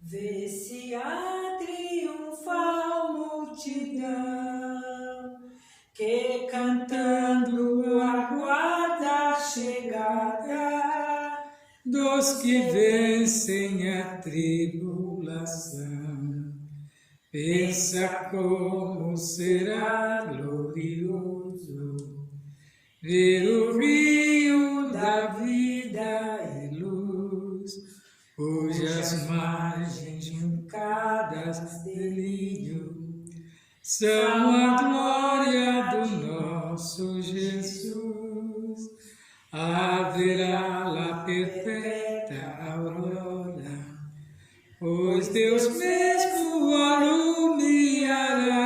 Vê-se a triunfal multidão, que cantando aguarda a chegada dos que vencem a tribulação. Pensa como será glorioso ver o rio da vida e luz, cujas margens juncadas de linho são a glória do nosso Jesus. Haverá lá perpétua aurora, pois Deus mesmo alumiará,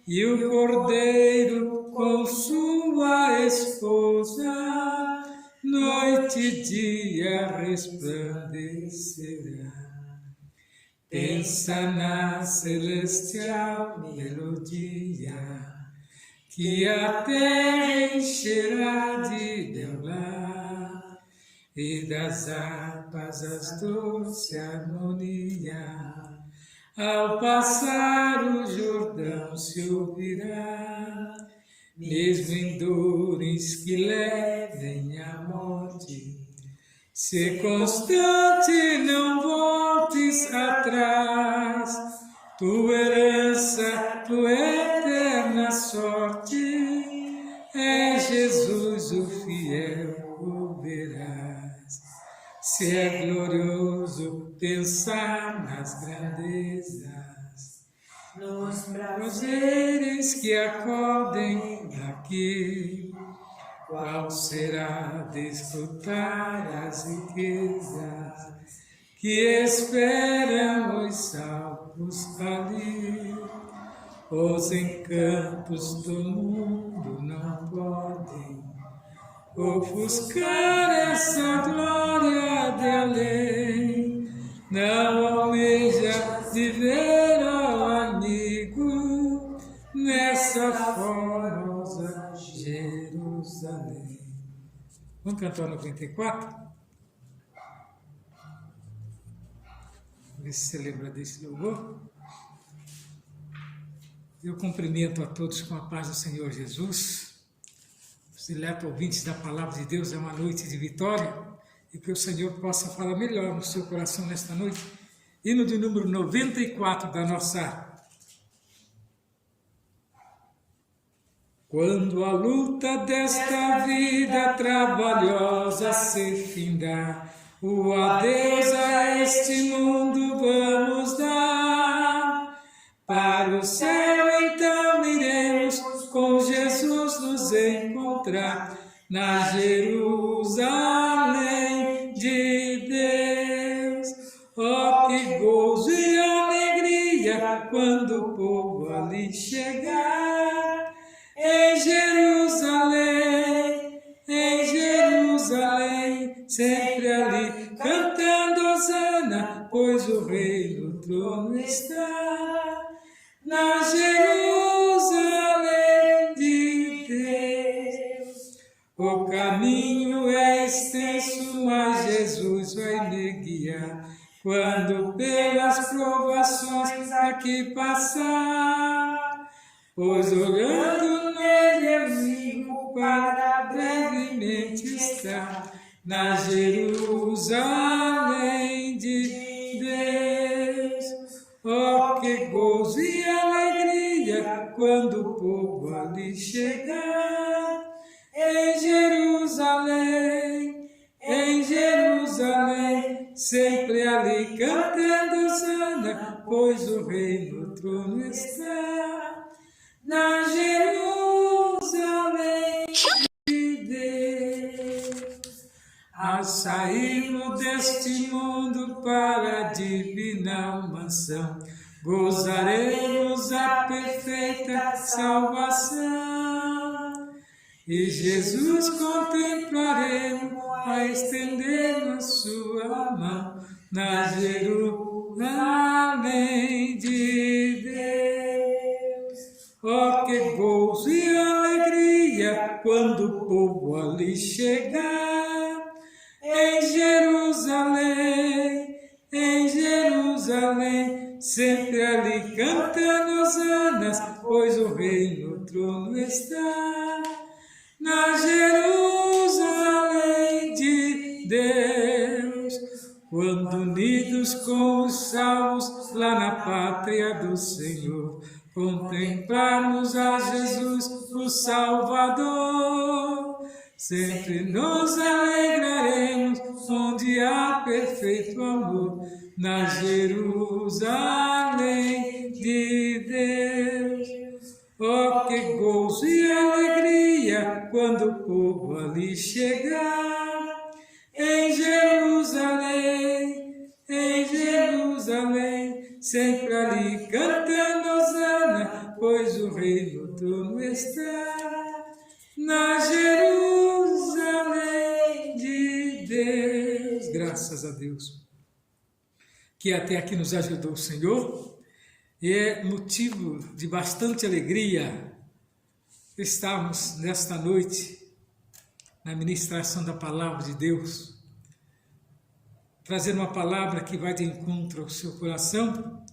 e o Cordeiro com sua esposa, noite e dia resplandecerá. Pensa na celestial melodia, que a terra encherá de Deus e das harpas as doce harmonia. Ao passar o Jordão se ouvirá, mesmo em dores que levem à morte. Se constante, não voltes atrás, tua herança, tua eterna sorte, é Jesus o fiel, o verás. Se é glorioso pensar nas grandezas, nos prazeres que acodem aqui, qual será desfrutar as riquezas que esperam os salvos ali. Os encantos do mundo não podem ofuscar essa glória de além. Não almeja viver ao amigo nessa formosa Jerusalém. Vamos cantar 94? Vê se você lembra desse louvor. Eu cumprimento a todos com a paz do Senhor Jesus. Os diletos ouvintes da Palavra de Deus, é uma noite de vitória, e que o Senhor possa falar melhor no seu coração nesta noite. Hino de número 94 da nossa. Quando a luta desta vida trabalhosa se findar, o adeus a este mundo vamos dar. Para o céu então iremos com Jesus nos encontrar, na Jerusalém de Deus. Oh, que gozo e alegria quando o povo ali chegar. Em Jerusalém, sempre ali cantando hosana, pois o rei no trono está. Na Jerusalém de Deus. O caminho é extenso, mas Jesus vai me guiar, quando pelas provações aqui passar. Pois olhando nele eu sigo para brevemente estar na Jerusalém de Deus. Oh, que gozo e alegria quando o povo ali chegar. Em Jerusalém, sempre ali cantando hosana, pois o rei no trono está. Na Jerusalém de Deus. Ao sairmos deste mundo para a divina mansão, gozaremos a perfeita salvação. E Jesus contemplaremos a estender-nos sua mão, na Jerusalém de Deus. Oh, que gozo e alegria quando o povo ali chegar. Em Jerusalém, Jerusalém, sempre ali cantando hosanas, pois o rei no trono está. Na Jerusalém de Deus, quando unidos com os salvos, lá na pátria do Senhor, contemplarmos a Jesus, o Salvador. Sempre nos alegraremos, onde há perfeito amor, na Jerusalém de Deus. Oh, que gozo e alegria, quando o povo ali chegar. Em Jerusalém, sempre ali cantando hosana, pois o rei no trono está. Na Jerusalém de Deus. Graças a Deus, que até aqui nos ajudou o Senhor, e é motivo de bastante alegria estarmos nesta noite na ministração da Palavra de Deus, trazendo uma palavra que vai de encontro ao seu coração,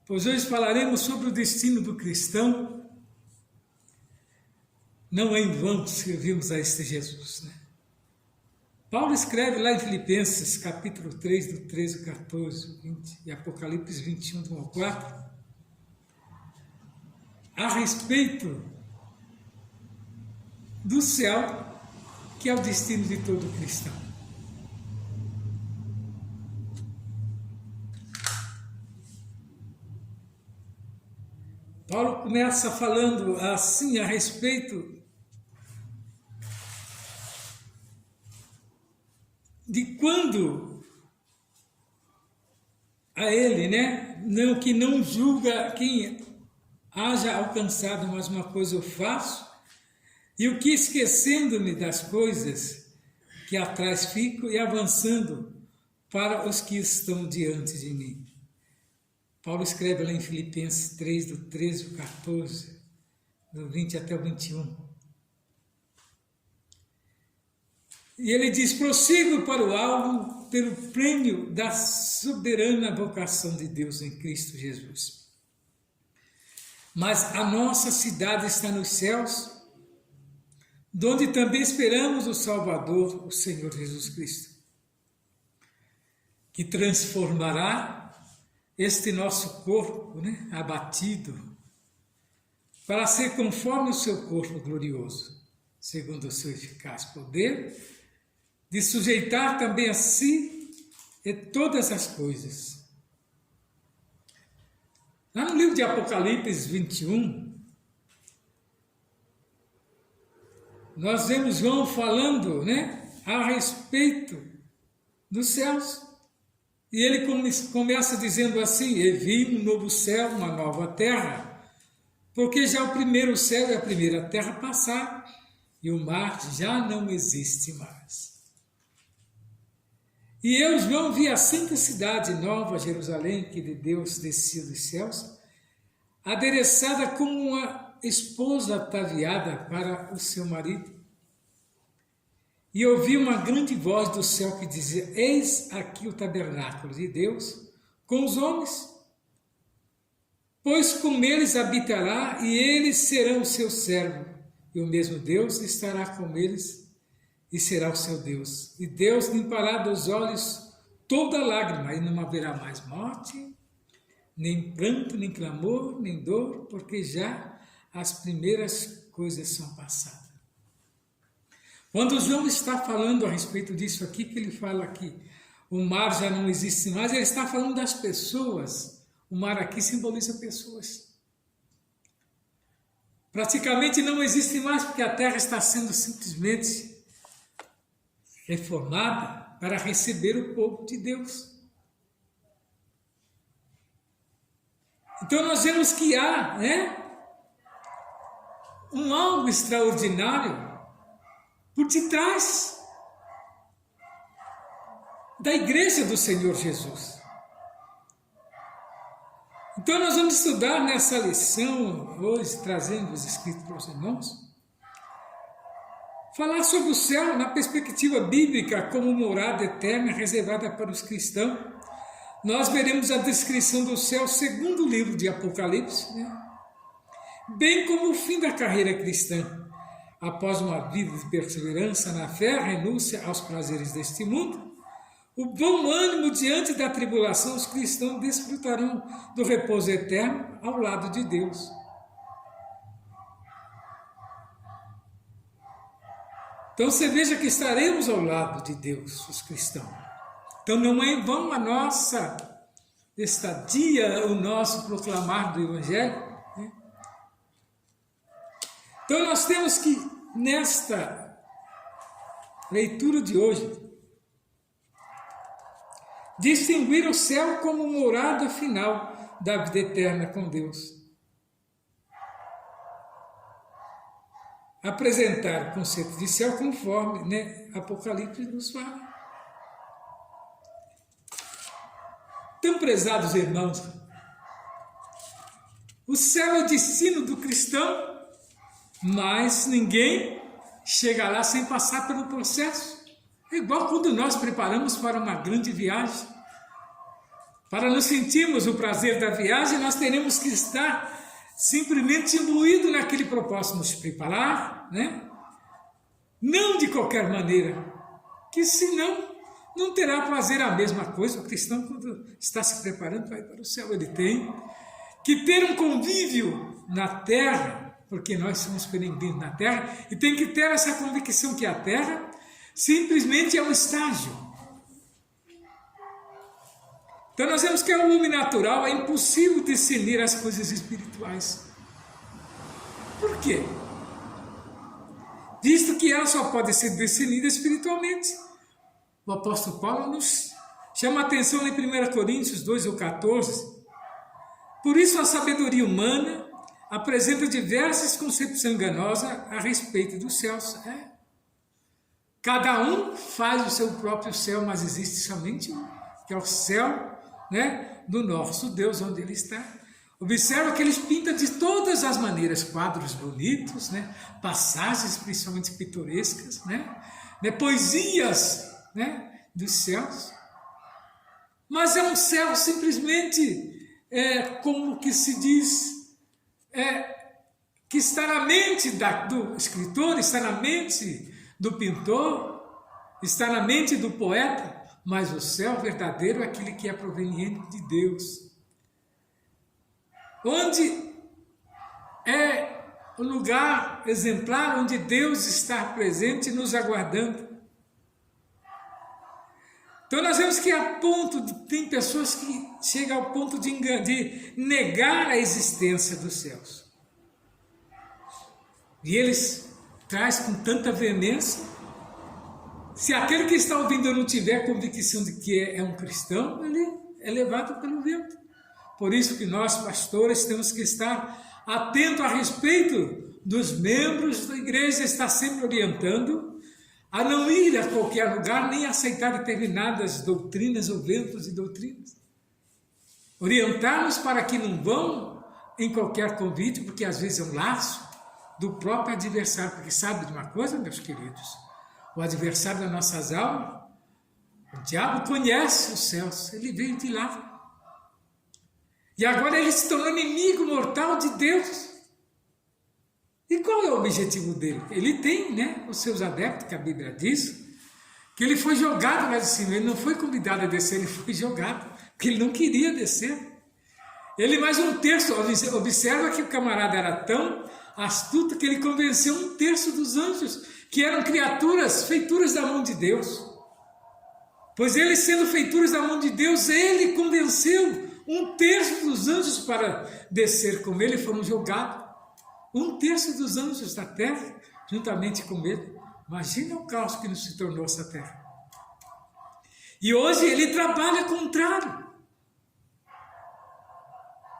pois hoje falaremos sobre o destino do cristão. Não é em vão servimos a este Jesus, né? Paulo escreve lá em Filipenses, capítulo 3, do 13 ao 14, 20, e Apocalipse 21, do 1 ao 4, a respeito do céu, que é o destino de todo cristão. Paulo começa falando assim a respeito de quando a ele, né, não, que não julga quem haja alcançado, mas uma coisa eu faço, e o que esquecendo-me das coisas que atrás fico e avançando para os que estão diante de mim. Paulo escreve lá em Filipenses 3, do 13 ao 14, do 20 até o 21. E ele diz: prossigo para o alvo pelo prêmio da soberana vocação de Deus em Cristo Jesus. Mas a nossa cidade está nos céus, donde também esperamos o Salvador, o Senhor Jesus Cristo, que transformará este nosso corpo, né, abatido, para ser conforme o seu corpo glorioso, segundo o seu eficaz poder, de sujeitar também a si e todas as coisas. Lá no livro de Apocalipse 21, nós vemos João falando, né, a respeito dos céus. E ele começa dizendo assim: e vi um novo céu, uma nova terra, porque já o primeiro céu e a primeira terra passaram, e o mar já não existe mais. E eu, João, vi a santa cidade nova, Jerusalém, que de Deus descia dos céus, adereçada como uma esposa ataviada para o seu marido. E ouvi uma grande voz do céu que dizia: eis aqui o tabernáculo de Deus com os homens, pois com eles habitará, e eles serão o seu servo, e o mesmo Deus estará com eles e será o seu Deus. E Deus limpará dos olhos toda lágrima, e não haverá mais morte, nem pranto, nem clamor, nem dor, porque já as primeiras coisas são passadas. Quando João está falando a respeito disso aqui, que ele fala aqui, o mar já não existe mais, ele está falando das pessoas. O mar aqui simboliza pessoas. Praticamente não existe mais, porque a terra está sendo simplesmente reformada para receber o povo de Deus. Então nós vemos que há, né, um algo extraordinário por detrás da igreja do Senhor Jesus. Então nós vamos estudar nessa lição, hoje, trazendo os escritos para os irmãos, falar sobre o céu na perspectiva bíblica como morada eterna reservada para os cristãos, nós veremos a descrição do céu segundo o livro de Apocalipse, né? Bem como o fim da carreira cristã, após uma vida de perseverança na fé, renúncia aos prazeres deste mundo, o bom ânimo diante da tribulação, os cristãos desfrutarão do repouso eterno ao lado de Deus. Então você veja que estaremos ao lado de Deus, os cristãos. Então não é em vão a nossa estadia, o nosso proclamar do Evangelho, né? Então nós temos que, nesta leitura de hoje, distinguir o céu como morada final da vida eterna com Deus. Apresentar o conceito de céu conforme, né, Apocalipse nos fala. Então, prezados irmãos, o céu é o destino do cristão, mas ninguém chega lá sem passar pelo processo. É igual quando nós preparamos para uma grande viagem. Para nos sentirmos o prazer da viagem, nós teremos que estar simplesmente imbuído naquele propósito, nos preparar, né? Não de qualquer maneira, que senão não terá prazer a mesma coisa. O cristão, quando está se preparando para ir para o céu, ele tem que ter um convívio na terra, porque nós somos peregrinos na terra, e tem que ter essa convicção que a terra simplesmente é um estágio. Então nós vemos que é um homem natural, é impossível discernir as coisas espirituais. Por quê? Visto que ela só pode ser discernida espiritualmente. O apóstolo Paulo nos chama a atenção em 1 Coríntios 2:14. Por isso a sabedoria humana apresenta diversas concepções enganosas a respeito dos céus. Cada um faz o seu próprio céu, mas existe somente um, que é o céu, né, do nosso Deus, onde Ele está. Observa que eles pintam de todas as maneiras quadros bonitos, né, passagens principalmente pitorescas, né, poesias, né, dos céus. Mas é um céu simplesmente, como que se diz, que está na mente do escritor, está na mente do pintor, está na mente do poeta, mas o céu verdadeiro é aquele que é proveniente de Deus. Onde é o lugar exemplar onde Deus está presente nos aguardando. Então nós vemos que tem pessoas que chegam ao ponto de negar a existência dos céus. E eles trazem com tanta veemência. Se aquele que está ouvindo não tiver convicção de que é um cristão, ele é levado pelo vento. Por isso que nós, pastores, temos que estar atentos a respeito dos membros da igreja, estar sempre orientando a não ir a qualquer lugar, nem aceitar determinadas doutrinas ou ventos de doutrinas. Orientá-los para que não vão em qualquer convite, porque às vezes é um laço do próprio adversário. Porque sabe de uma coisa, meus queridos? O adversário das nossas almas, o diabo, conhece os céus, ele veio de lá. E agora ele se tornou inimigo mortal de Deus. E qual é o objetivo dele? Ele tem, né, os seus adeptos, que a Bíblia diz, que ele foi jogado lá de cima. Ele não foi convidado a descer, ele foi jogado, porque ele não queria descer. Ele mais um terço, observa que o camarada era tão astuto que ele convenceu um terço dos anjos, que eram criaturas, feituras da mão de Deus. Pois eles, sendo feituras da mão de Deus, ele convenceu um terço dos anjos para descer com ele, foram jogados. Um terço dos anjos da terra, juntamente com ele. Imagina o caos que nos se tornou essa terra. E hoje ele trabalha contrário.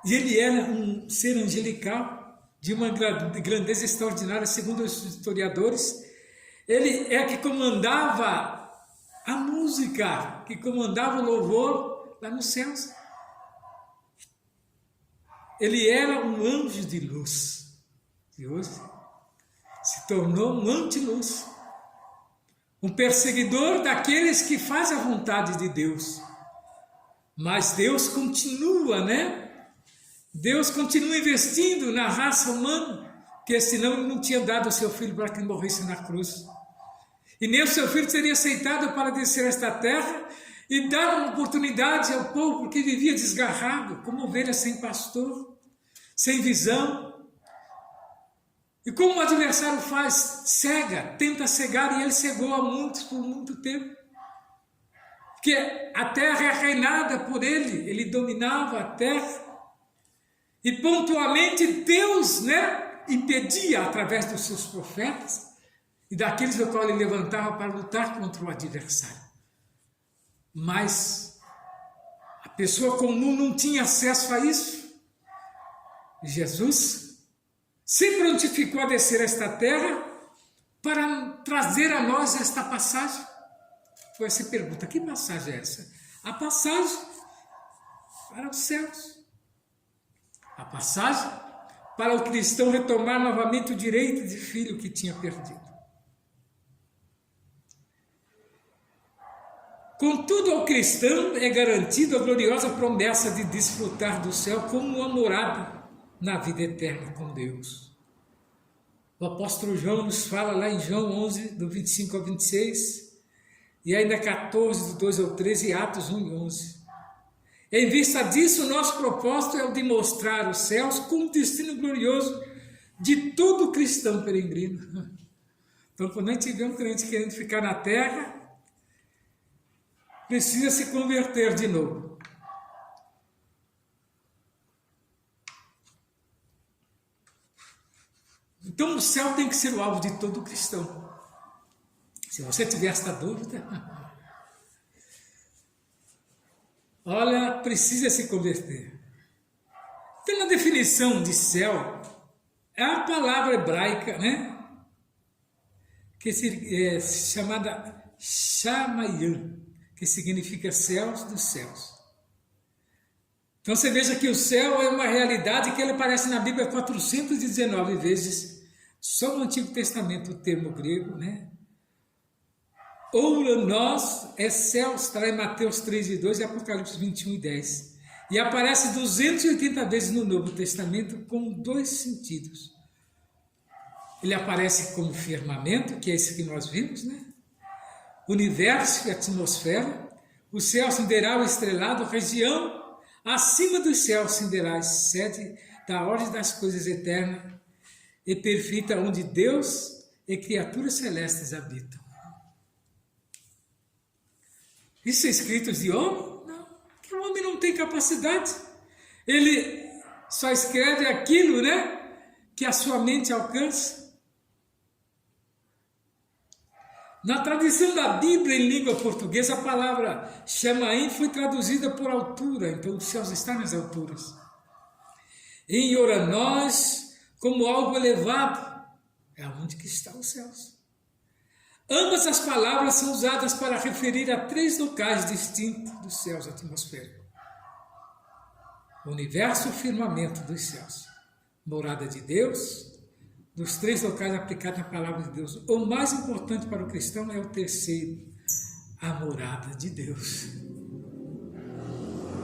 E ele era um ser angelical, de uma grandeza extraordinária, segundo os historiadores. Ele é que comandava a música, que comandava o louvor lá nos céus. Ele era um anjo de luz. E hoje se tornou um anti-luz. Um perseguidor daqueles que fazem a vontade de Deus. Mas Deus continua, né? Deus continua investindo na raça humana, porque senão ele não tinha dado o seu filho para que ele morresse na cruz. E nem o seu filho seria aceitado para descer a esta terra e dar uma oportunidade ao povo que vivia desgarrado, como ovelha sem pastor, sem visão. E como o adversário faz? Cega, tenta cegar, e ele cegou a muitos por muito tempo. Porque a terra é reinada por ele, ele dominava a terra. E pontualmente Deus, né, impedia através dos seus profetas e daqueles do qual ele levantava para lutar contra o adversário. Mas a pessoa comum não tinha acesso a isso. Jesus se prontificou a descer a esta terra para trazer a nós esta passagem. Você pergunta, que passagem é essa? A passagem para os céus. A passagem para o cristão retomar novamente o direito de filho que tinha perdido. Contudo, ao cristão é garantida a gloriosa promessa de desfrutar do céu como uma morada na vida eterna com Deus. O apóstolo João nos fala lá em João 11, do 25 ao 26, e ainda 14, do 2 ao 13, e Atos 1 e 11. Em vista disso, o nosso propósito é o de mostrar os céus como um destino glorioso de todo cristão peregrino. Então, quando a gente vê um crente querendo ficar na terra, precisa se converter de novo. Então o céu tem que ser o alvo de todo cristão. Se você tiver esta dúvida, olha, precisa se converter. Então, na definição de céu, é a palavra hebraica, né? Que é chamada Shamayim, que significa céus dos céus. Então você veja que o céu é uma realidade que ele aparece na Bíblia 419 vezes, só no Antigo Testamento, o termo grego, né? Ouranos é céus, está em Mateus 3:2 e Apocalipse 21:10. E aparece 280 vezes no Novo Testamento com dois sentidos. Ele aparece como firmamento, que é esse que nós vimos, né? Universo e atmosfera, o céu sideral estrelado, região acima dos céus siderais, sede da ordem das coisas eternas e perfeita, onde Deus e criaturas celestes habitam. Isso é escritos de homem? Não, porque o homem não tem capacidade. Ele só escreve aquilo, né, que a sua mente alcança. Na tradução da Bíblia em língua portuguesa, a palavra Shamaim foi traduzida por altura, então os céus estão nas alturas. Em Ouranos, como algo elevado, é onde que estão os céus. Ambas as palavras são usadas para referir a três locais distintos dos céus atmosféricos. O universo, o firmamento dos céus. Morada de Deus. Dos três locais aplicados na palavra de Deus, o mais importante para o cristão é o terceiro, a morada de Deus.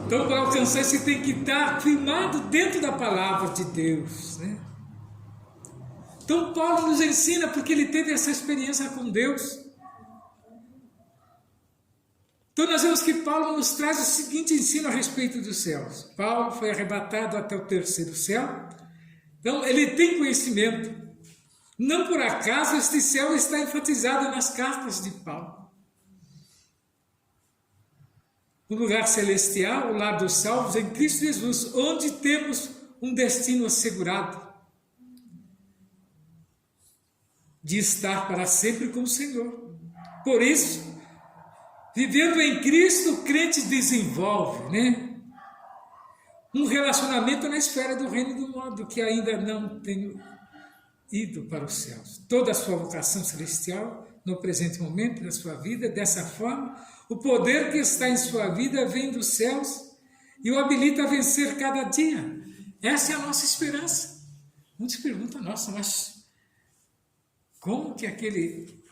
Então, para alcançar isso, tem que estar firmado dentro da palavra de Deus, né? Então, Paulo nos ensina, porque ele teve essa experiência com Deus. Então, nós vemos que Paulo nos traz o seguinte ensino a respeito dos céus. Paulo foi arrebatado até o terceiro céu. Então, ele tem conhecimento. Não por acaso este céu está enfatizado nas cartas de Paulo. O lugar celestial, o lar dos salvos em Cristo Jesus, onde temos um destino assegurado de estar para sempre com o Senhor. Por isso, vivendo em Cristo, o crente desenvolve, né, um relacionamento na esfera do reino do mundo, que ainda não tem ido para os céus. Toda a sua vocação celestial, no presente momento da sua vida, dessa forma, o poder que está em sua vida vem dos céus e o habilita a vencer cada dia. Essa é a nossa esperança. Muitos perguntam, nossa, mas como que aquele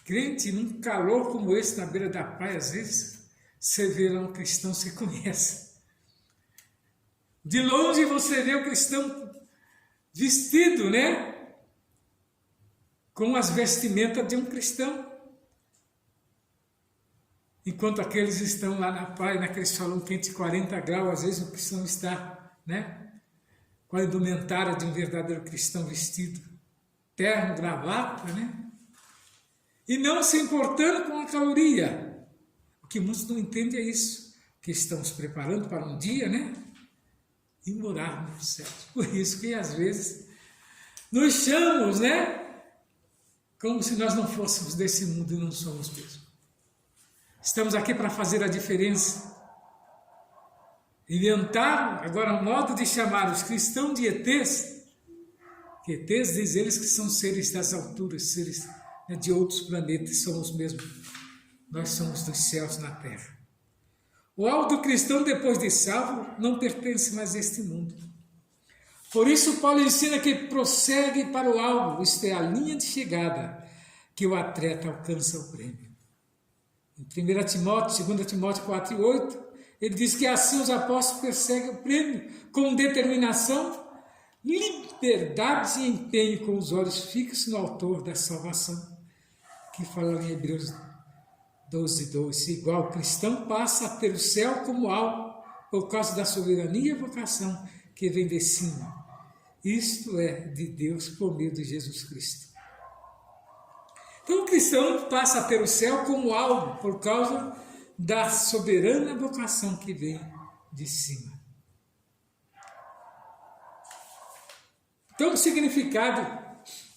crente, num calor como esse na beira da praia, às vezes, você vê lá um cristão, você conhece. De longe você vê o cristão vestido, né? Com as vestimentas de um cristão. Enquanto aqueles estão lá na praia, naquele salão quente 40 graus, às vezes o cristão está, né? Com a indumentária de um verdadeiro cristão vestido, terno, gravata, né? E não se importando com a caloria. O que muitos não entendem é isso, que estamos preparando para um dia, né? E morar no céu. Por isso que às vezes nos chamamos, né? Como se nós não fôssemos desse mundo e não somos mesmo. Estamos aqui para fazer a diferença. Inventaram agora um modo de chamar os cristãos de ETs, que ETs diz eles que são seres das alturas, seres, né, de outros planetas, somos mesmo. Nós somos dos céus na terra. O alvo do cristão, depois de salvo, não pertence mais a este mundo. Por isso, Paulo ensina que prossegue para o alvo, isto é, a linha de chegada, que o atleta alcança o prêmio. Em 1 Timóteo, 2 Timóteo 4 e 8, ele diz que assim os apóstolos perseguem o prêmio, com determinação, liberdade e empenho, com os olhos fixos no autor da salvação, que fala em Hebreus 12:12. Igual o cristão passa a ter o céu como alvo, por causa da soberania e vocação que vem de cima. Isto é de Deus por meio de Jesus Cristo. Então o cristão passa a ter o céu como alvo por causa da soberana vocação que vem de cima. Então o significado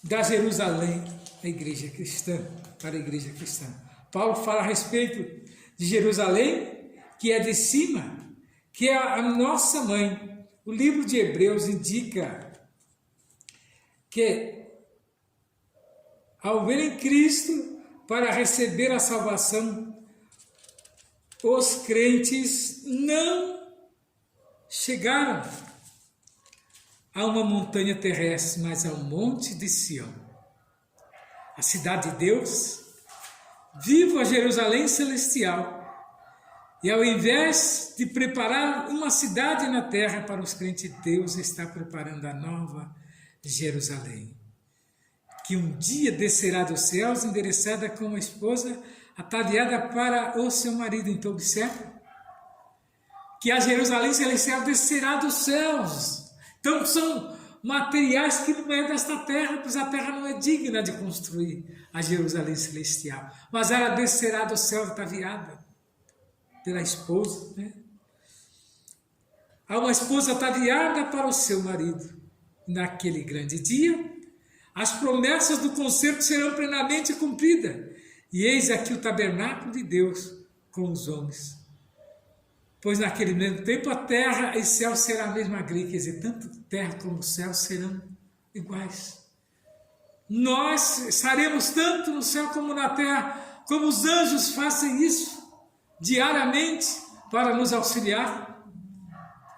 da Jerusalém, a igreja cristã, para a igreja cristã. Paulo fala a respeito de Jerusalém, que é de cima, que é a nossa mãe. O livro de Hebreus indica que, ao verem Cristo para receber a salvação, os crentes não chegaram a uma montanha terrestre, mas ao monte de Sião, a cidade de Deus, vivo a Jerusalém celestial. E ao invés de preparar uma cidade na terra para os crentes, Deus está preparando a nova Jerusalém, que um dia descerá dos céus, endereçada como a esposa ataviada para o seu marido. Então observe que a Jerusalém celestial descerá dos céus. Então são materiais que não é desta terra, pois a terra não é digna de construir a Jerusalém celestial, mas ela descerá do céu ataviada pela esposa, né? Há uma esposa ataviada para o seu marido. Naquele grande dia, as promessas do concerto serão plenamente cumpridas. E eis aqui o tabernáculo de Deus com os homens. Pois naquele mesmo tempo a terra e céu será a mesma grei, quer dizer, tanto terra como céu serão iguais. Nós estaremos tanto no céu como na terra, como os anjos fazem isso diariamente para nos auxiliar.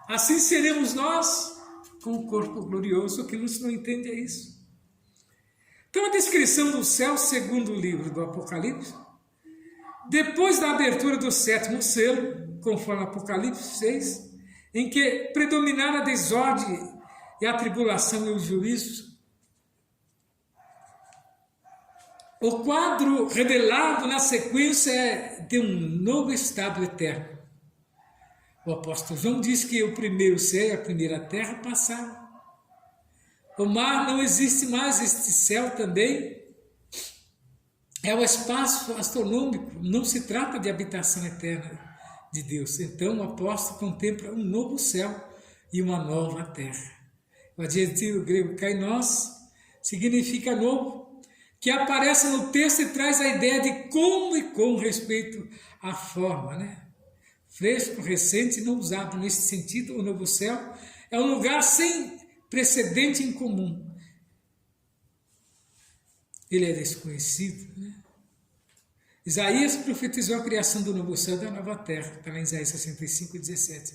Assim seremos nós com o corpo glorioso. O que nos não entende é isso. Então a descrição do céu, segundo o livro do Apocalipse, depois da abertura do 7º selo, conforme Apocalipse 6, em que predominar a desordem e a tribulação e o juízo, o quadro revelado na sequência é de um novo estado eterno. O apóstolo João diz que o primeiro céu e a primeira terra passaram. O mar não existe mais, este céu também é o espaço astronômico, não se trata de habitação eterna de Deus. Então o apóstolo contempla um novo céu e uma nova terra. O adjetivo grego kainos significa novo, que aparece no texto e traz a ideia de como e com respeito à forma, né? Fresco, recente, não usado nesse sentido. O novo céu é um lugar sem precedente em comum. Ele é desconhecido, né? Isaías profetizou a criação do novo céu e da nova terra, está em Isaías 65:17.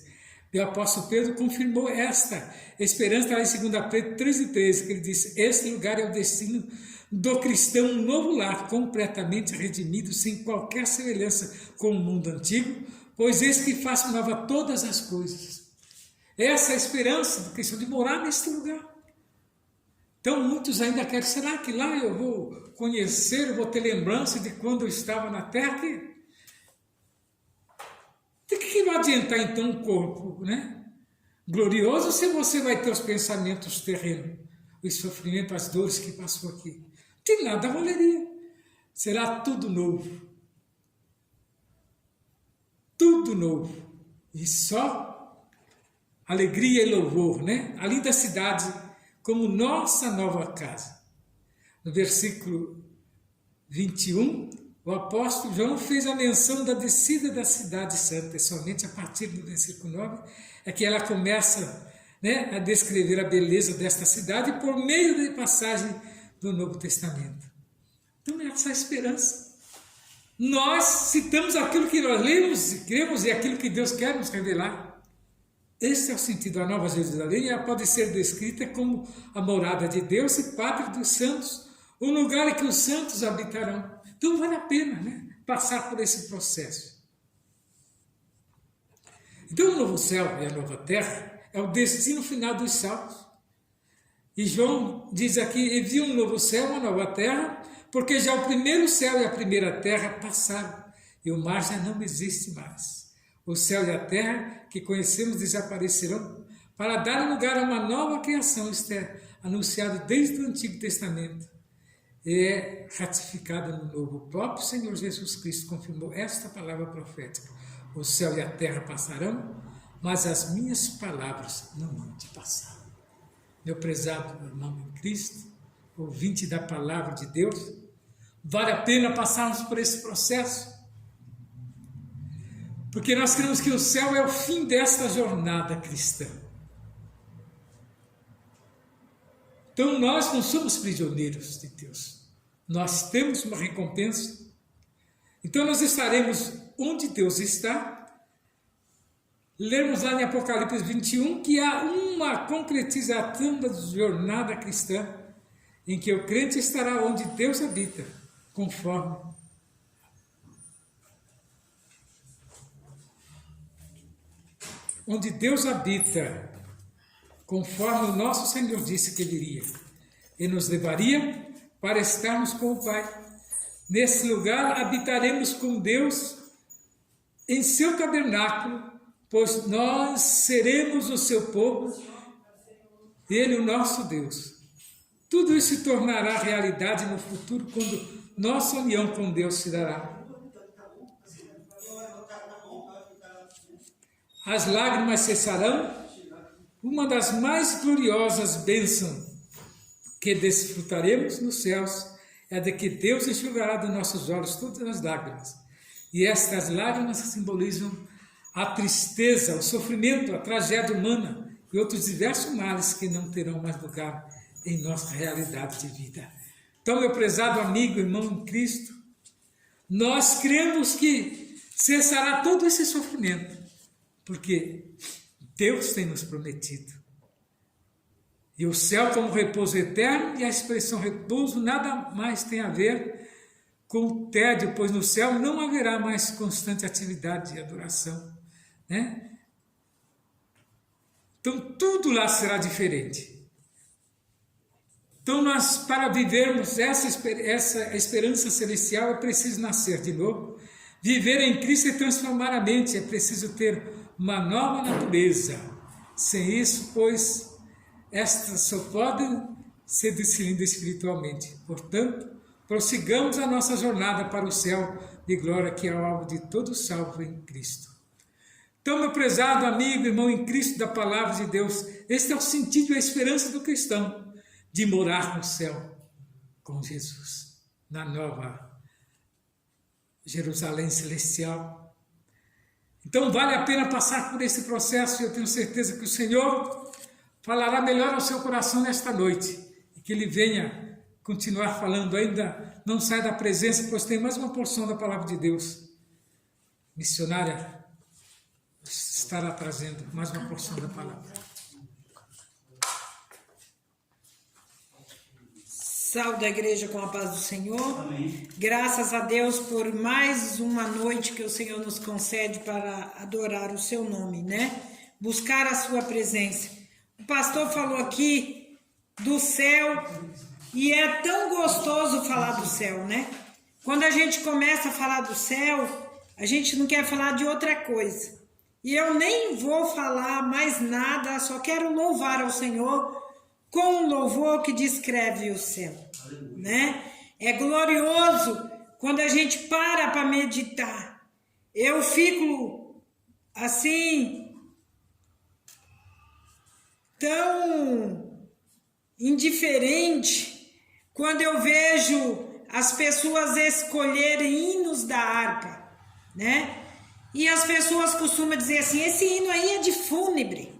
E o apóstolo Pedro confirmou esta esperança, está em 2 Pedro 3:13, que ele disse: este lugar é o destino do cristão, um novo lar, completamente redimido, sem qualquer semelhança com o mundo antigo, pois eis que faço nova todas as coisas. Essa é a esperança do cristão, de morar neste lugar. Então muitos ainda querem, será que lá eu vou conhecer, eu vou ter lembrança de quando eu estava na terra? De que vai adiantar então um corpo, né? Glorioso, se você vai ter os pensamentos terrenos, o sofrimento, as dores que passou aqui. Não tem nada valeria. Será tudo novo. Tudo novo. E só alegria e louvor, né? A linda cidade como nossa nova casa. No versículo 21, o apóstolo João fez a menção da descida da cidade santa, somente a partir do versículo 9, é que ela começa, né, a descrever a beleza desta cidade por meio da passagem do Novo Testamento. Então, essa é a esperança. Nós citamos aquilo que nós lemos e cremos e aquilo que Deus quer nos revelar. Esse é o sentido da Nova Jerusalém, e ela pode ser descrita como a morada de Deus e pátria dos santos, o lugar em que os santos habitarão. Então vale a pena, né, passar por esse processo. Então o novo céu e a nova terra é o destino final dos salvos. E João diz aqui, e viu um novo céu e uma nova terra, porque já o primeiro céu e a primeira terra passaram, e o mar já não existe mais. O céu e a terra que conhecemos desaparecerão, para dar lugar a uma nova criação. Isto é anunciado desde o Antigo Testamento. E é ratificado no Novo. O próprio Senhor Jesus Cristo confirmou esta palavra profética. O céu e a terra passarão, mas as minhas palavras não vão te passar. Meu prezado irmão em Cristo, ouvinte da palavra de Deus, vale a pena passarmos por esse processo. Porque nós cremos que o céu é o fim desta jornada cristã. Então nós não somos prisioneiros de Deus. Nós temos uma recompensa. Então nós estaremos onde Deus está. Lemos lá em Apocalipse 21 que há uma concretização da jornada cristã, em que o crente estará onde Deus habita, conforme onde Deus habita, conforme o nosso Senhor disse que viria, e nos levaria para estarmos com o Pai. Nesse lugar habitaremos com Deus em seu tabernáculo, pois nós seremos o seu povo, Ele o nosso Deus. Tudo isso se tornará realidade no futuro, quando nossa união com Deus se dará. As lágrimas cessarão. Uma das mais gloriosas bênçãos que desfrutaremos nos céus é a de que Deus enxugará dos nossos olhos todas as lágrimas. E estas lágrimas simbolizam a tristeza, o sofrimento, a tragédia humana e outros diversos males que não terão mais lugar em nossa realidade de vida. Então, meu prezado amigo, irmão em Cristo, nós cremos que cessará todo esse sofrimento, porque Deus tem nos prometido. E o céu como repouso eterno, e a expressão repouso nada mais tem a ver com o tédio, pois no céu não haverá mais constante atividade de adoração, né? Então tudo lá será diferente. Então nós, para vivermos essa esperança celestial, é preciso nascer de novo. Viver em Cristo e transformar a mente, é preciso ter uma nova natureza. Sem isso, pois, estas só podem ser discernidas espiritualmente. Portanto, prossigamos a nossa jornada para o céu de glória, que é o alvo de todo salvo em Cristo. Então, meu prezado amigo, irmão em Cristo da palavra de Deus, este é o sentido e a esperança do cristão, de morar no céu com Jesus, na nova Jerusalém celestial. Então vale a pena passar por esse processo, e eu tenho certeza que o Senhor falará melhor ao seu coração nesta noite, e que Ele venha continuar falando. Ainda não sai da presença, pois tem mais uma porção da palavra de Deus. Missionária estará trazendo mais uma porção da palavra. Saúde a igreja com a paz do Senhor. Amém. Graças a Deus por mais uma noite que o Senhor nos concede para adorar o seu nome, né? Buscar a sua presença. O pastor falou aqui do céu e é tão gostoso falar do céu, né? Quando a gente começa a falar do céu, a gente não quer falar de outra coisa. E eu nem vou falar mais nada, só quero louvar ao Senhor com um louvor que descreve o céu, né? É glorioso quando a gente para meditar. Eu fico assim tão indiferente quando eu vejo as pessoas escolherem hinos da harpa, né? E as pessoas costumam dizer assim: esse hino aí é de fúnebre.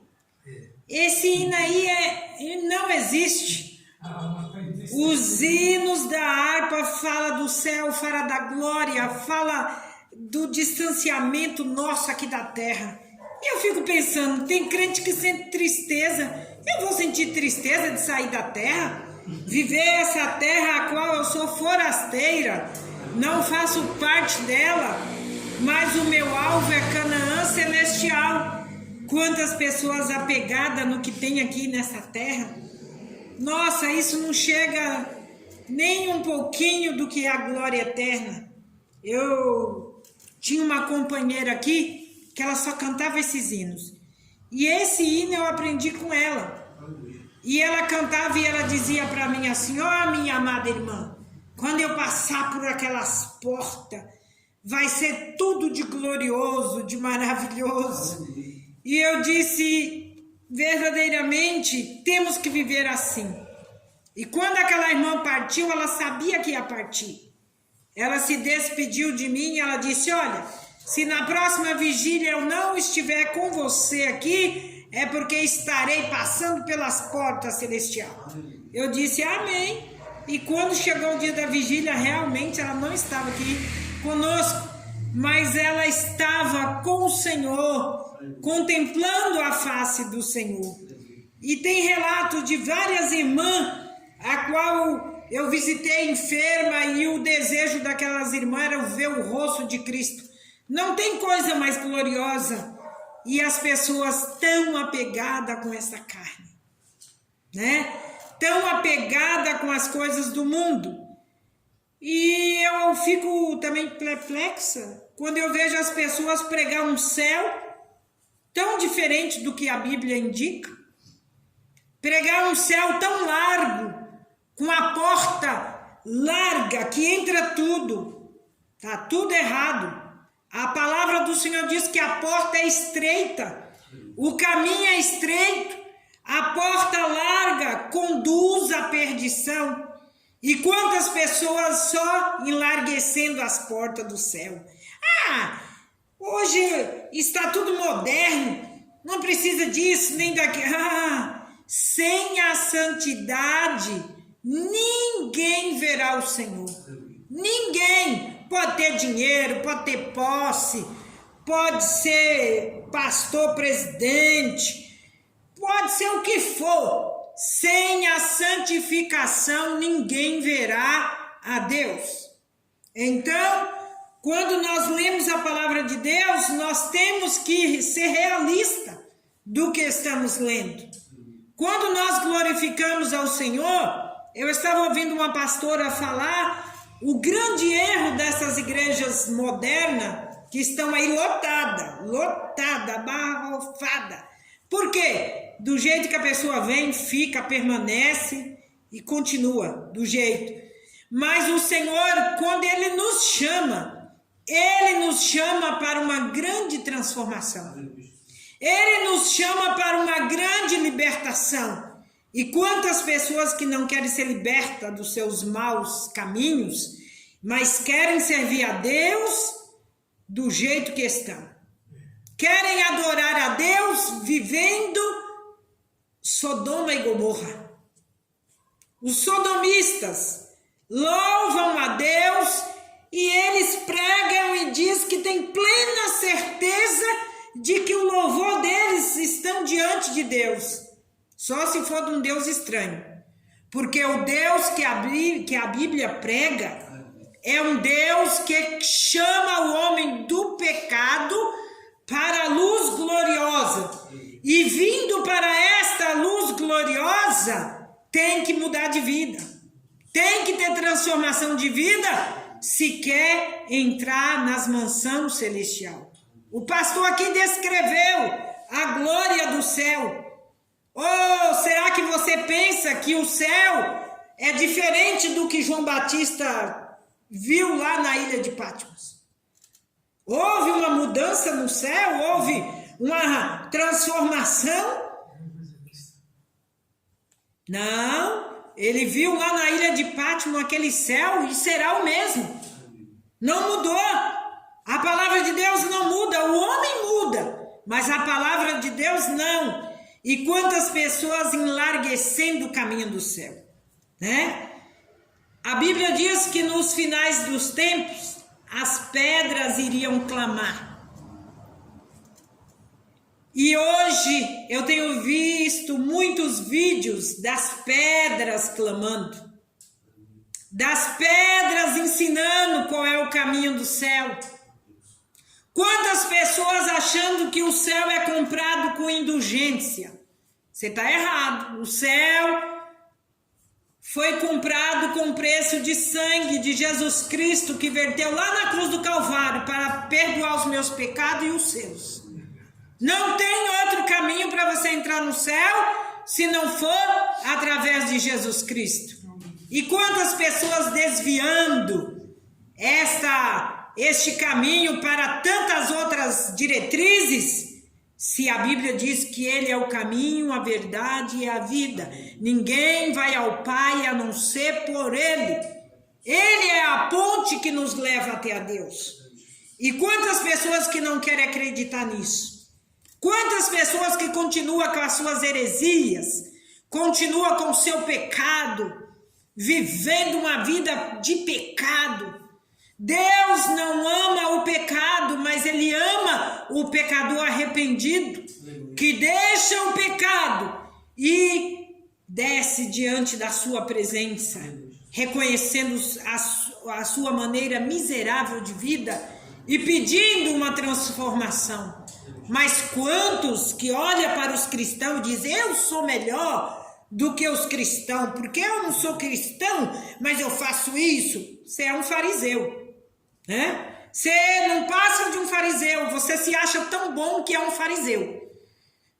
Esse hino aí não existe. Os hinos da harpa falam do céu, fala da glória, fala do distanciamento nosso aqui da terra. E eu fico pensando, tem crente que sente tristeza. Eu vou sentir tristeza de sair da terra? Viver essa terra a qual eu sou forasteira, não faço parte dela, mas o meu alvo é Canaã celestial. Quantas pessoas apegadas no que tem aqui nessa terra. Nossa, isso não chega nem um pouquinho do que é a glória eterna. Eu tinha uma companheira aqui que ela só cantava esses hinos. E esse hino eu aprendi com ela. E ela cantava e ela dizia para mim assim: ó, minha amada irmã, quando eu passar por aquelas portas, vai ser tudo de glorioso, de maravilhoso. E eu disse, verdadeiramente, temos que viver assim. E quando aquela irmã partiu, ela sabia que ia partir. Ela se despediu de mim e ela disse: olha, se na próxima vigília eu não estiver com você aqui, é porque estarei passando pelas portas celestiais. Eu disse amém. E quando chegou o dia da vigília, realmente ela não estava aqui conosco, mas ela estava com o Senhor, contemplando a face do Senhor. E tem relato de várias irmãs a qual eu visitei enferma e o desejo daquelas irmãs era ver o rosto de Cristo. Não tem coisa mais gloriosa. E as pessoas tão apegadas com essa carne, né? Tão apegadas com as coisas do mundo. E eu fico também perplexa quando eu vejo as pessoas pregar um céu tão diferente do que a Bíblia indica. Pregar um céu tão largo, com a porta larga que entra tudo. Tá tudo errado. A palavra do Senhor diz que a porta é estreita, o caminho é estreito, a porta larga conduz à perdição. E quantas pessoas só enlarguecendo as portas do céu. Hoje está tudo moderno, não precisa disso nem daquilo. Sem a santidade, ninguém verá o Senhor. Ninguém. Pode ter dinheiro, pode ter posse, pode ser pastor, presidente, pode ser o que for. Sem a santificação, ninguém verá a Deus. Então, quando nós lemos a palavra de Deus, nós temos que ser realistas do que estamos lendo. Quando nós glorificamos ao Senhor, eu estava ouvindo uma pastora falar o grande erro dessas igrejas modernas que estão aí lotada, abarrofada. Por quê? Do jeito que a pessoa vem, fica, permanece e continua do jeito. Mas o Senhor, quando Ele nos chama para uma grande transformação. Ele nos chama para uma grande libertação. E quantas pessoas que não querem ser libertas dos seus maus caminhos, mas querem servir a Deus do jeito que estão. Querem adorar a Deus vivendo Sodoma e Gomorra. Os sodomistas louvam a Deus e eles pregam e diz que tem plena certeza de que o louvor deles estão diante de Deus. Só se for de um Deus estranho. Porque o Deus que a Bíblia prega é um Deus que chama o homem do pecado para a luz gloriosa. E vindo para esta luz gloriosa, tem que mudar de vida. Tem que ter transformação de vida se quer entrar nas mansões celestiais. O pastor aqui descreveu a glória do céu. Ou será que você pensa que o céu é diferente do que João Batista viu lá na ilha de Patmos? Houve uma mudança no céu? Houve uma transformação? Não, ele viu lá na ilha de Patmos aquele céu e será o mesmo. Não mudou. A palavra de Deus não muda, o homem muda, mas a palavra de Deus não. E quantas pessoas enlarguecendo o caminho do céu, né? A Bíblia diz que nos finais dos tempos, as pedras iriam clamar. E hoje eu tenho visto muitos vídeos das pedras clamando, das pedras ensinando qual é o caminho do céu. Quantas pessoas achando que o céu é comprado com indulgência? Você está errado. O céu foi comprado com preço de sangue de Jesus Cristo, que verteu lá na cruz do Calvário para perdoar os meus pecados e os seus. Não tem outro caminho para você entrar no céu se não for através de Jesus Cristo. E quantas pessoas desviando este caminho para tantas outras diretrizes, se a Bíblia diz que Ele é o caminho, a verdade e a vida. Ninguém vai ao Pai a não ser por Ele. Ele é a ponte que nos leva até a Deus. E quantas pessoas que não querem acreditar nisso? Quantas pessoas que continuam com as suas heresias, continuam com o seu pecado, vivendo uma vida de pecado. Deus não ama o pecado, mas Ele ama o pecador arrependido, que deixa o pecado e desce diante da sua presença, reconhecendo a sua maneira miserável de vida e pedindo uma transformação. Mas quantos que olham para os cristãos e dizem, eu sou melhor do que os cristãos, porque eu não sou cristão, mas eu faço isso. Você é um fariseu, né? Você não passa de um fariseu, você se acha tão bom que é um fariseu.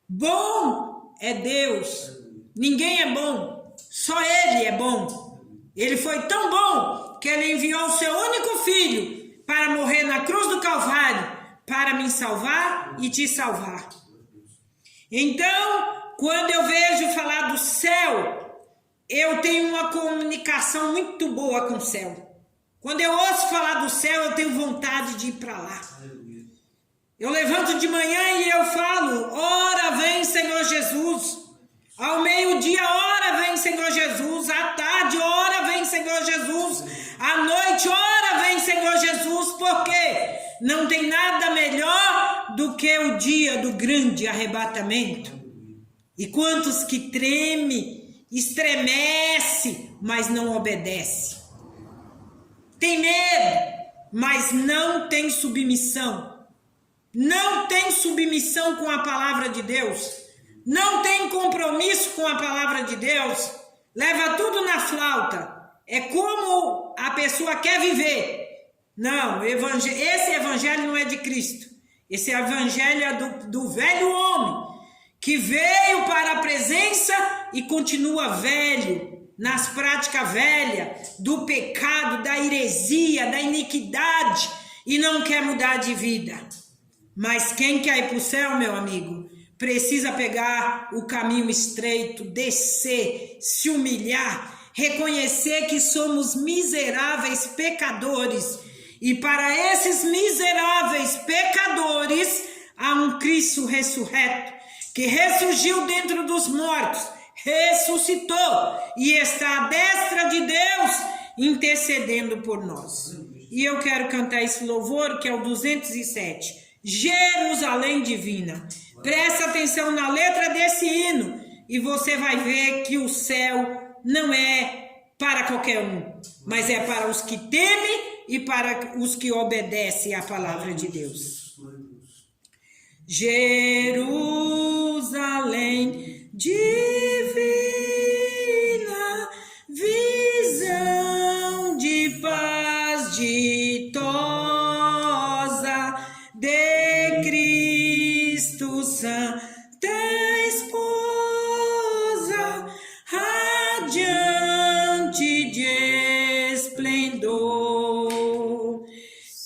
Bom é Deus, ninguém é bom, só Ele é bom. Ele foi tão bom que Ele enviou o seu único filho para morrer na cruz do Calvário, para me salvar e te salvar. Então, quando eu vejo falar do céu, eu tenho uma comunicação muito boa com o céu. Quando eu ouço falar do céu, eu tenho vontade de ir para lá. Eu levanto de manhã e eu falo, ora vem Senhor Jesus. Ao meio-dia, ora vem Senhor Jesus. À tarde, ora vem Senhor Jesus. À noite, ora vem Senhor Jesus. Porque não tem nada melhor do que o dia do grande arrebatamento. E quantos que treme, estremece, mas não obedece. Tem medo, mas não tem submissão. Não tem submissão com a palavra de Deus. Não tem compromisso com a palavra de Deus. Leva tudo na flauta. É como a pessoa quer viver. Não, esse evangelho não é de Cristo. Esse evangelho é do velho homem, que veio para a presença e continua velho, nas práticas velhas, do pecado, da heresia, da iniquidade, e não quer mudar de vida. Mas quem quer ir para o céu, meu amigo, precisa pegar o caminho estreito, descer, se humilhar, reconhecer que somos miseráveis pecadores, e para esses miseráveis pecadores há um Cristo ressurreto, que ressurgiu dentro dos mortos, ressuscitou e está à destra de Deus intercedendo por nós. E eu quero cantar esse louvor, que é o 207, Jerusalém Divina. Presta atenção na letra desse hino e você vai ver que o céu não é para qualquer um, mas é para os que temem e para os que obedecem à palavra de Deus. Jerusalém divina, visão de paz ditosa de Cristo, Santa Esposa, radiante de esplendor,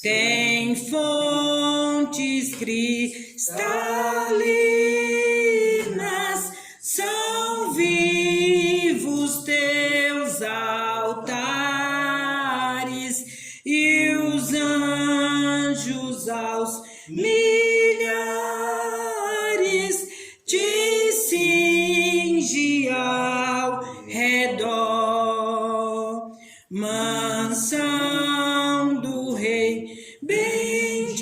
tem fontes cristalinas, são vivos teus altares, e os anjos aos milhares te cinge ao redor. Mansão do Rei bendito,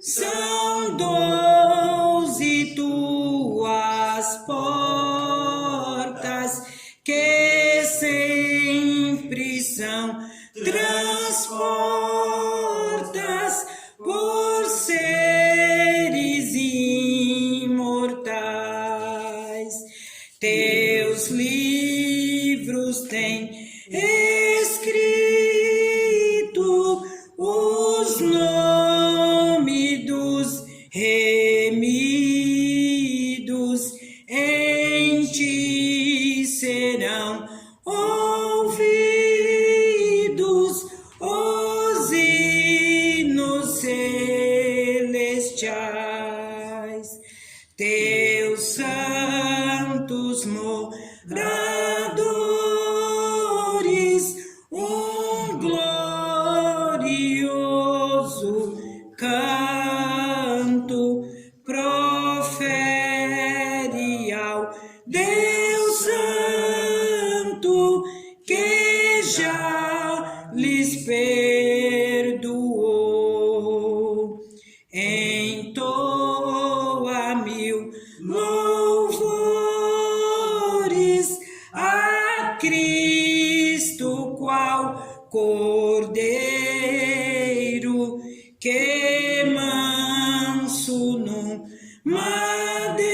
são 12 tuas portas, que sempre são transportas por seres imortais. Teus livros têm escrito os nomes dos remidos, em ti serão ouvidos os hinos celestiais. Teus santos moradores, um glorioso canto profere ao Deus Santo, que já lhes perdoou. Entoa 1000 louvores a Cristo, qual Cordeiro, que manso num madeiro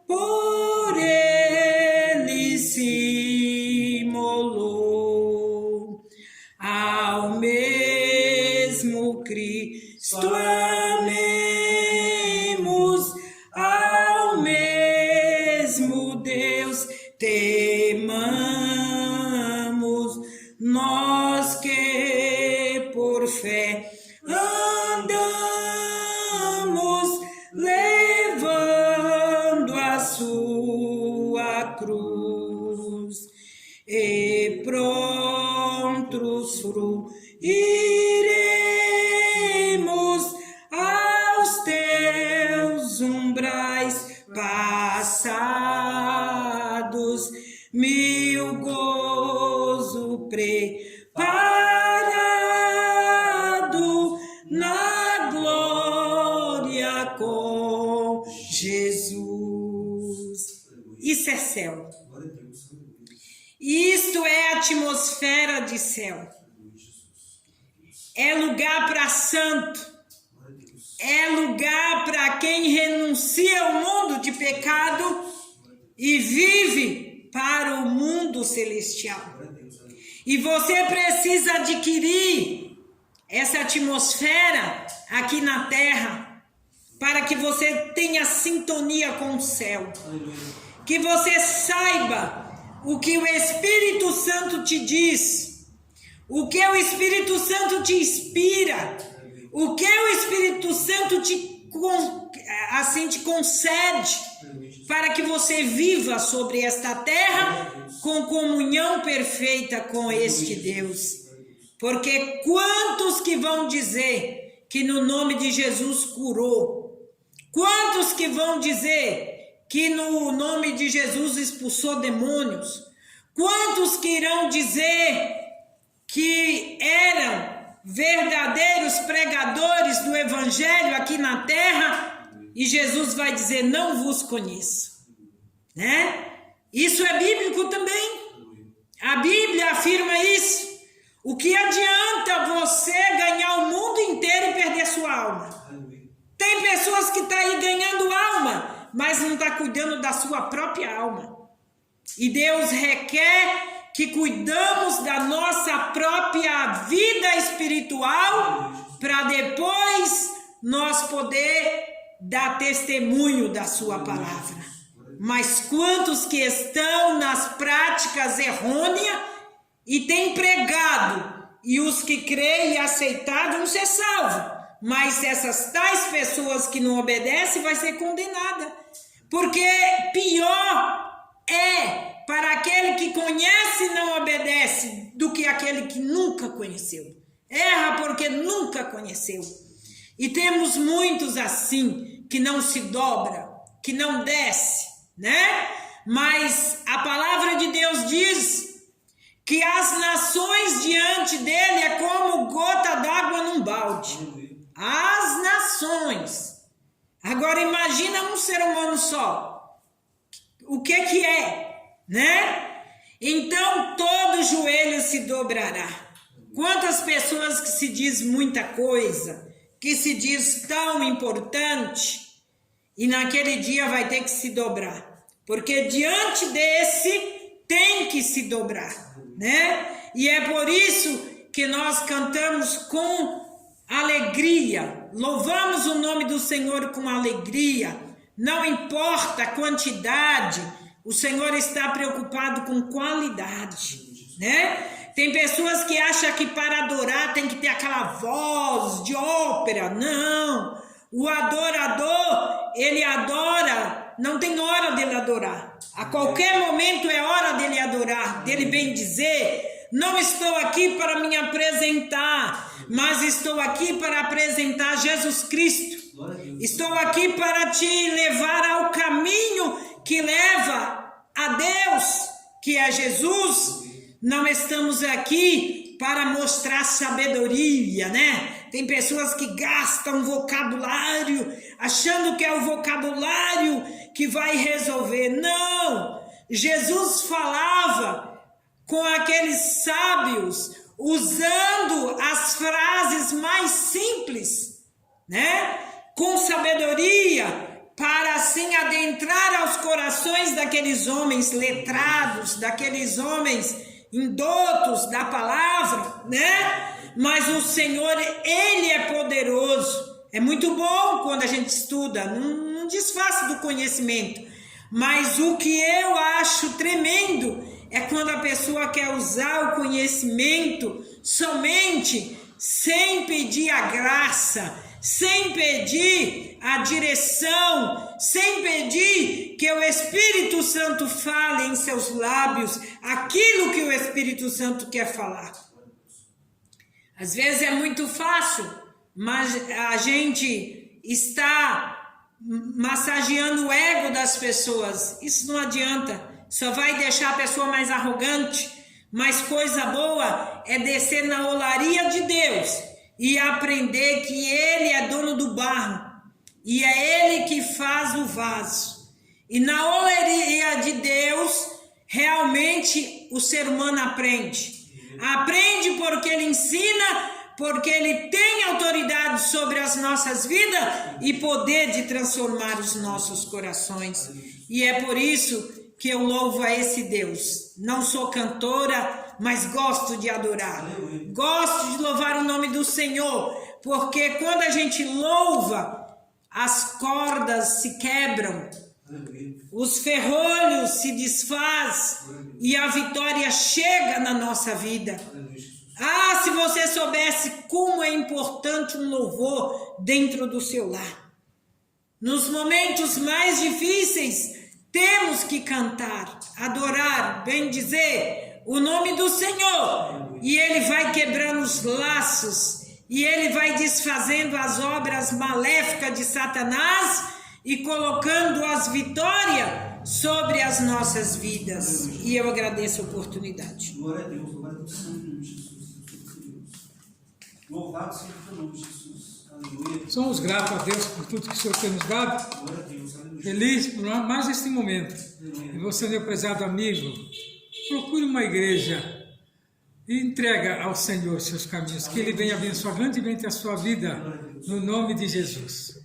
por ele se imolou. Ao mesmo Cristo amemos, ao mesmo Deus temamos, nós que por fé andamos, levando a sua cruz, e prontos fruiremos aos teus umbrais passados, 1000 gozo preparado na glória com Jesus. Isso é céu. Isto é atmosfera de céu. É lugar para santo. É lugar para quem renuncia ao mundo de pecado e vive para o mundo celestial. E você precisa adquirir essa atmosfera aqui na terra, para que você tenha sintonia com o céu. Que você saiba o que o Espírito Santo te diz, o que o Espírito Santo te inspira, o que o Espírito Santo te concede, para que você viva sobre esta terra com comunhão perfeita com este Deus. Porque quantos que vão dizer que no nome de Jesus curou? Quantos que vão dizer que no nome de Jesus expulsou demônios? Quantos que irão dizer que eram verdadeiros pregadores do evangelho aqui na terra, e Jesus vai dizer: não vos conheço. né? Isso é bíblico também. A Bíblia afirma isso. O que adianta você ganhar o mundo inteiro e perder sua alma? Tem pessoas que estão aí ganhando alma, mas não estão cuidando da sua própria alma. E Deus requer que cuidamos da nossa própria vida espiritual para depois nós poder dar testemunho da sua palavra. Mas quantos que estão nas práticas errôneas e têm pregado, e os que creem e aceitaram vão ser salvos. Mas essas tais pessoas que não obedecem vai ser condenada. Porque pior é para aquele que conhece e não obedece do que aquele que nunca conheceu. Erra porque nunca conheceu. E temos muitos assim, que não se dobra, que não desce, né? Mas a palavra de Deus diz que as nações diante dele é como gota d'água num balde. As nações. Agora imagina um ser humano só. O que é, né? Então todo joelho se dobrará. Quantas pessoas que se diz muita coisa, que se diz tão importante, e naquele dia vai ter que se dobrar. Porque diante desse tem que se dobrar, né? E é por isso que nós cantamos com alegria, louvamos o nome do Senhor com alegria, não importa a quantidade, o Senhor está preocupado com qualidade, né? Tem pessoas que acham que para adorar tem que ter aquela voz de ópera. Não, o adorador, ele adora, não tem hora dele adorar, a qualquer momento é hora dele adorar, dele bem dizer: não estou aqui para me apresentar, mas estou aqui para apresentar Jesus Cristo. Estou aqui para te levar ao caminho que leva a Deus, que é Jesus. Não estamos aqui para mostrar sabedoria, né? Tem pessoas que gastam vocabulário, achando que é o vocabulário que vai resolver. Não! Jesus falava com aqueles sábios, usando as frases mais simples, né? Com sabedoria, para assim adentrar aos corações daqueles homens letrados, daqueles homens indotos da palavra, né? Mas o Senhor, Ele é poderoso. É muito bom quando a gente estuda, não desfaça do conhecimento. Mas o que eu acho tremendo é quando a pessoa quer usar o conhecimento somente sem pedir a graça, sem pedir a direção, sem pedir que o Espírito Santo fale em seus lábios aquilo que o Espírito Santo quer falar. Às vezes é muito fácil, mas a gente está massageando o ego das pessoas. Isso não adianta. Só vai deixar a pessoa mais arrogante. Mas coisa boa é descer na olaria de Deus e aprender que Ele é dono do barro e é Ele que faz o vaso. E na olaria de Deus, realmente o ser humano aprende. Aprende porque Ele ensina, porque Ele tem autoridade sobre as nossas vidas e poder de transformar os nossos corações. E é por isso que eu louvo a esse Deus. Não sou cantora, mas gosto de adorar. Gosto de louvar o nome do Senhor, porque quando a gente louva, as cordas se quebram, os ferrolhos se desfazem e a vitória chega na nossa vida. Ah, se você soubesse como é importante um louvor dentro do seu lar. Nos momentos mais difíceis, temos que cantar, adorar, bendizer o nome do Senhor. E Ele vai quebrando os laços, e Ele vai desfazendo as obras maléficas de Satanás e colocando as vitórias sobre as nossas vidas. E eu agradeço a oportunidade. Glória a Deus, glória a Deus, santo nome de Jesus. Louvado seja o teu nome, Jesus. Aleluia. Somos gratos a Deus por tudo que o Senhor tem nos dado. Glória a Deus. Aleluia. Feliz por mais este momento. E você, meu prezado amigo, procure uma igreja e entrega ao Senhor seus caminhos, que Ele venha abençoar grandemente a sua vida, no nome de Jesus.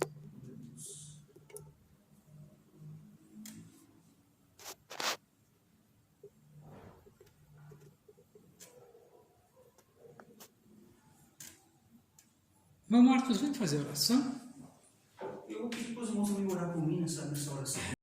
Irmão Marcos, vem fazer oração. Eu vou pedir para os irmãos também orar por mim nessa oração.